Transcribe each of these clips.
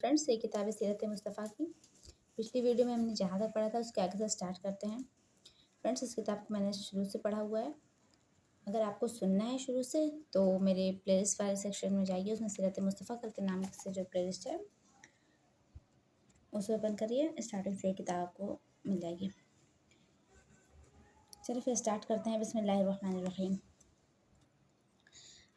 Friends, ये किताब है सीरत मुस्तफ़ा की। पिछली वीडियो में हमने जहाँ तक पढ़ा था उसके आगे से स्टार्ट करते हैं। फ्रेंड्स, इस किताब को मैंने शुरू से पढ़ा हुआ है। अगर आपको सुनना है शुरू से तो मेरे प्लेलिस्ट वाले सेक्शन में जाइए, उसमें सीरत मुस्तफ़ा करके नाम से जो प्लेलिस्ट है उसे ओपन करिए। स्टार्टिंग से ये किताब आपको मिल जाएगी। चलिए फिर स्टार्ट करते हैं। बिस्मिल्लाहिर्रहमानिर्रहीम।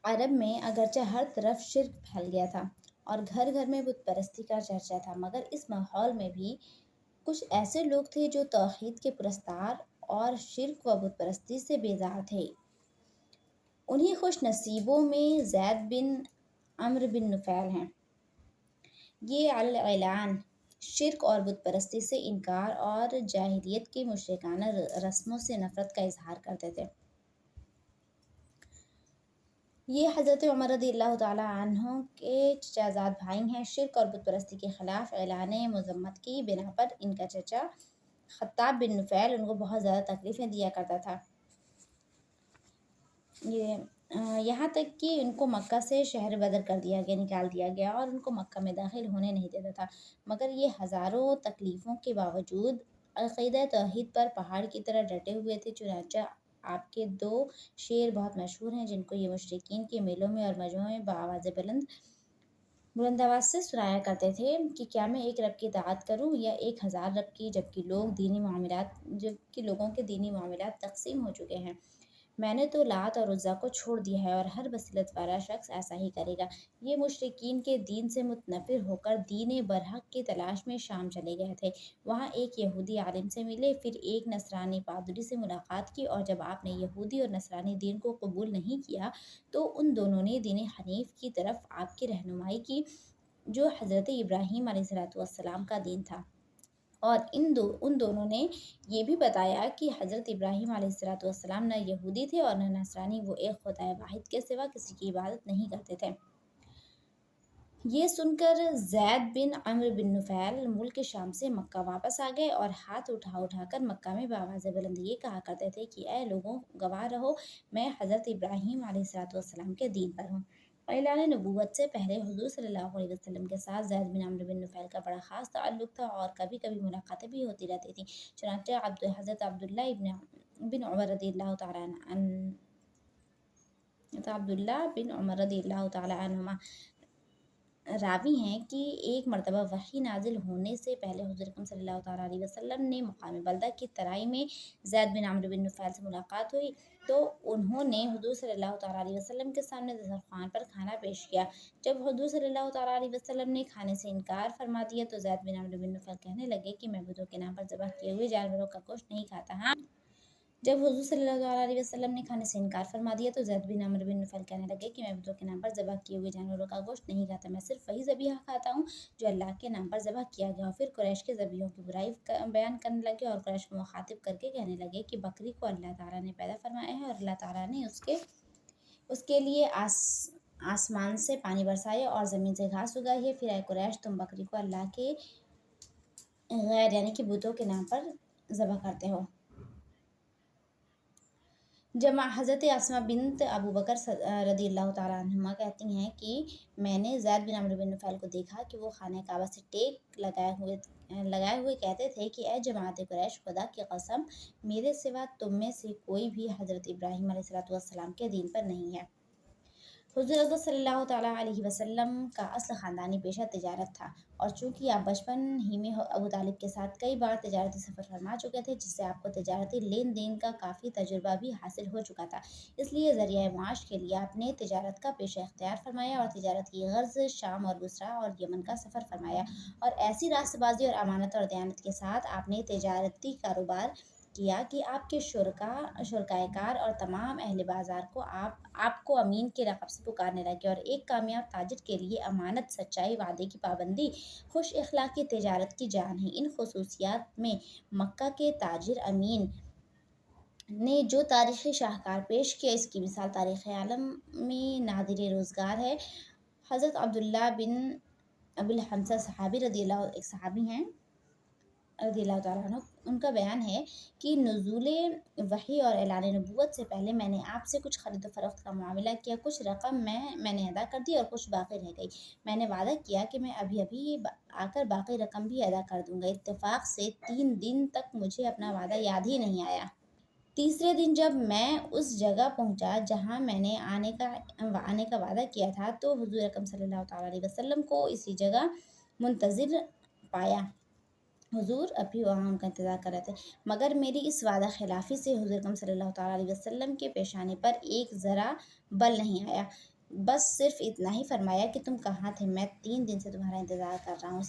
अरब में अगरचे हर तरफ शिर्क फैल गया था और घर घर में बुत परस्ती का चर्चा था, मगर इस माहौल में भी कुछ ऐसे लोग थे जो तौहीद के पुरस्तार और शिर्क व बुत परस्ती से बेजार थे। उन्हीं खुश नसीबों में ज़ैद बिन अम्र बिन नुफैल हैं। ये अल-ऐलान शिर्क और बुत परस्ती से इनकार और जाहिलियत की मुशरिकाना रस्मों से नफरत का इजहार करते थे। ये हज़रत उमर रज़ियल्लाहु ताला अन्हु के चचाज़ाद भाई हैं। शिर्क और बुत परस्ती के ख़िलाफ़ ऐलान मज़म्मत की बिना पर इनका चचा ख़त्ताब बिन नुफ़ैल उनको बहुत ज़्यादा तकलीफ़ें दिया करता था। यहाँ तक कि उनको मक्का से शहर बदर कर दिया गया, निकाल दिया गया और उनको मक्का में दाखिल होने नहीं देता था। मगर ये हज़ारों तकलीफ़ों के बावजूद अक़ीदा तौहीद पर पहाड़ की तरह डटे हुए थे। चुनांचे आपके दो शेर बहुत मशहूर हैं, जिनको ये मुशरिकीन के मेलों में और मजों में बआवाज़ बुलंद आवाज़ से सुनाया करते थे कि क्या मैं एक रब की इताअत करूँ या 1000 रब की, जबकि लोगों के दीनी मामलात तक़सीम हो चुके हैं। मैंने तो लात और उज़्ज़ा को छोड़ दिया है और हर बसीलत वाला शख्स ऐसा ही करेगा। ये मुशरिकीन के दीन से मुतनफ़िर होकर दीन बरहक की तलाश में शाम चले गए थे। वहाँ एक यहूदी आलिम से मिले, फिर एक नसरानी पादरी से मुलाकात की, और जब आपने यहूदी और नसरानी दीन को कबूल नहीं किया तो उन दोनों ने दीन हनीफ की तरफ आपकी रहनुमाई की, जो हज़रत इब्राहीम अलैहिस्सलाम का दीन था। और उन दोनों ने ये भी बताया कि हज़रत इब्राहीम अलैहिस्सलाम न यहूदी थे और न नसरानी। वो एक खुदाए वाहिद के सिवा किसी की इबादत नहीं करते थे। ये सुनकर ज़ैद बिन अम्र बिन नुफ़ैल मुल्क शाम से मक्का वापस आ गए और हाथ उठाकर मक्का में बावाज़ बुलंद ये कहा करते थे कि ऐ लोगों, गवाह रहो, मैं हज़रत इब्राहीम अलैहिस्सलाम के दीन पर हूँ। ऐलान नबूवत से पहले हुज़ूर सल्लल्लाहु अलैहि वसल्लम के साथ ज़ैद बिन अम्र बिन नुफ़ैल का बड़ा ख़ास ताल्लुक़ था और कभी-कभी मुलाकातें भी होती रहती थीं। चुनांचे हज़रत अब्दुल्ला बिन उमर रज़ियल्लाहु ताला अन्हुमा रावी हैं कि एक मरतबा वही नाजिल होने से पहले हुज़ूर अकरम सल्लल्लाहु ताला अलैहि वसल्लम ने मकाम बल्दा की तराई में ज़ैद बिन अम्र बिन नुफ़ैल से मुलाकात हुई, तो उन्होंने हुज़ूर सल्लल्लाहु ताला अलैहि वसल्लम के सामने दस्तरख़्वान पर खाना पेश किया। जब हुज़ूर सल्लल्लाहु ताला अलैहि वसल्लम ने खाने से इनकार फरमा दिया तो ज़ैद बिन अम्र बिन नुफ़ैल कहने लगे कि मैं बुतों के नाम पर ज़बह किए हुए जानवरों का गोश्त नहीं खाता। हाँ, जब हुज़ूर सल्लल्लाहु अलैहि वसल्लम ने खाने से इनकार फरमा दिया तो ज़ैद बिन अम्र बिन नुफ़ैल कहने लगे कि मैं बुतों के नाम पर ज़बह किए हुए जानवरों का गोश्त नहीं खाता, मैं सिर्फ़ वही ज़बीहा खाता हूँ जो अल्लाह के नाम पर ज़बह किया गया हो। फिर कुरैश के ज़बीहों की बुराई बयान करने लगे और कुरैश को मुखातिब करके कहने लगे कि बकरी को अल्लाह ताला ने पैदा फरमाया है और अल्लाह ताला ने उसके लिए आसमान से पानी बरसाया और ज़मीन से घास उगाई है। फिर ऐ कुरैश, तुम बकरी को अल्लाह के गैर यानी कि बुतों के नाम पर ज़बह करते हो। जब हज़रत अस्मा बिन्त अबू बकर रज़ियल्लाहु ताला अन्हुमा कहती हैं कि मैंने ज़ैद बिन अम्र बिन नुफ़ैल को देखा कि वो खाने काबा से टेक लगाए हुए कहते थे कि ऐ जमात कुरैश, खुदा की कसम, मेरे सिवा तुम में से कोई भी हज़रत इब्राहीम अलैहिस्सलाम के दीन पर नहीं है। हुज़ूर अक़बर सल्लल्लाहु ताला अलैहि वसल्लम का असल ख़ानदानी पेशा तिजारत था और चूँकि आप बचपन ही में अबू तालिब के साथ कई बार तिजारती सफ़र फरमा चुके थे, जिससे आपको तिजारती लेन देन का काफ़ी तजुर्बा भी हासिल हो चुका था, इसलिए ज़रिया माश के लिए आपने तिजारत का पेशा इख्तियार फरमाया और तिजारत की गर्ज़ शाम और बुसरा और यमन का सफ़र फरमाया। और ऐसी रास्तबाज़ी और अमानत और दयानत के साथ आपने तिजारती कारोबार किया कि आपके शुरकाए कार और तमाम अहले बाज़ार को आपको अमीन के लक़ब से पुकारने लगे। और एक कामयाब ताजिर के लिए अमानत, सच्चाई, वादे की पाबंदी, खुश अखलाक़ी तिजारत की जान है। इन ख़ुसूसियात में मक्का के ताजिर अमीन ने जो तारीख़ी शाहकार पेश किया, इसकी मिसाल तारीख़ आलम में नादिर रोज़गार है। हज़रत अब्दुल्ला बिन अबिल हम्ज़ा सहाबी रज़ियल्लाहु एक सहाबी हैं, रज़ी अल्लाह तआला अन्हु, उनका बयान है कि नुज़ूले वही और ऐलान नबूवत से पहले मैंने आपसे कुछ खरीद फ़रोख्त का मामला किया, कुछ रकम मैंने अदा कर दी और कुछ बाकी रह गई। मैंने वादा किया कि मैं अभी-अभी आकर बाकी रकम भी अदा कर दूँगा। इत्तेफ़ाक से 3 दिन तक मुझे अपना वादा याद ही नहीं आया। तीसरे दिन जब मैं उस जगह पहुँचा जहाँ मैंने आने का वादा किया था, तो हुज़ूर अकरम सल्लल्लाहु तआला अलैहि वसल्लम को इसी जगह मुंतज़िर पाया। हुज़ूर अब भी वहाँ उनका इंतज़ार कर रहे थे, मगर मेरी इस वादा खिलाफ़ी से हुज़ूर अकरम सल्लल्लाहु तआला अलैहि वसल्लम के पेशानी पर एक ज़रा बल नहीं आया। बस सिर्फ़ इतना ही फ़रमाया कि तुम कहाँ थे? मैं 3 दिन से तुम्हारा इंतज़ार कर रहा हूँ।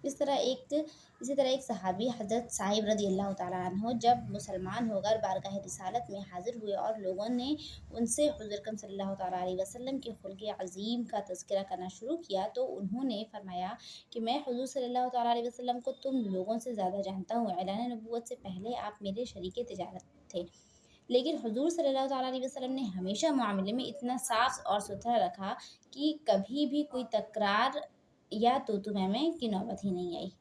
इस तरह एक इसी तरह एक सहाबी हज़रत साहिब रज़ियल्लाहु तआला अन्हु जब मुसलमान होकर बारगाह रिसालत में हाज़िर हुए और लोगों ने उनसे हुज़ूर अकरम सल्लल्लाहु तआला अलैहि वसल्लम के खुल्क़ अज़ीम का तज़किरा करना शुरू किया, तो उन्होंने फ़रमाया कि मैं हुज़ूर सल्लल्लाहु तआला अलैहि वसल्लम को तुम लोगों से ज़्यादा जानता हूँ। ऐलान नबूवत से पहले आप मेरे शरीके तिजारत थे। लेकिन हुज़ूर सल्लल्लाहु तआला अलैहि वसल्लम ने हमेशा मामले में इतना साफ़ और सुथरा रखा कि कभी भी कोई तकरार या तू-तू मैं-मैं की नौबत ही नहीं आई।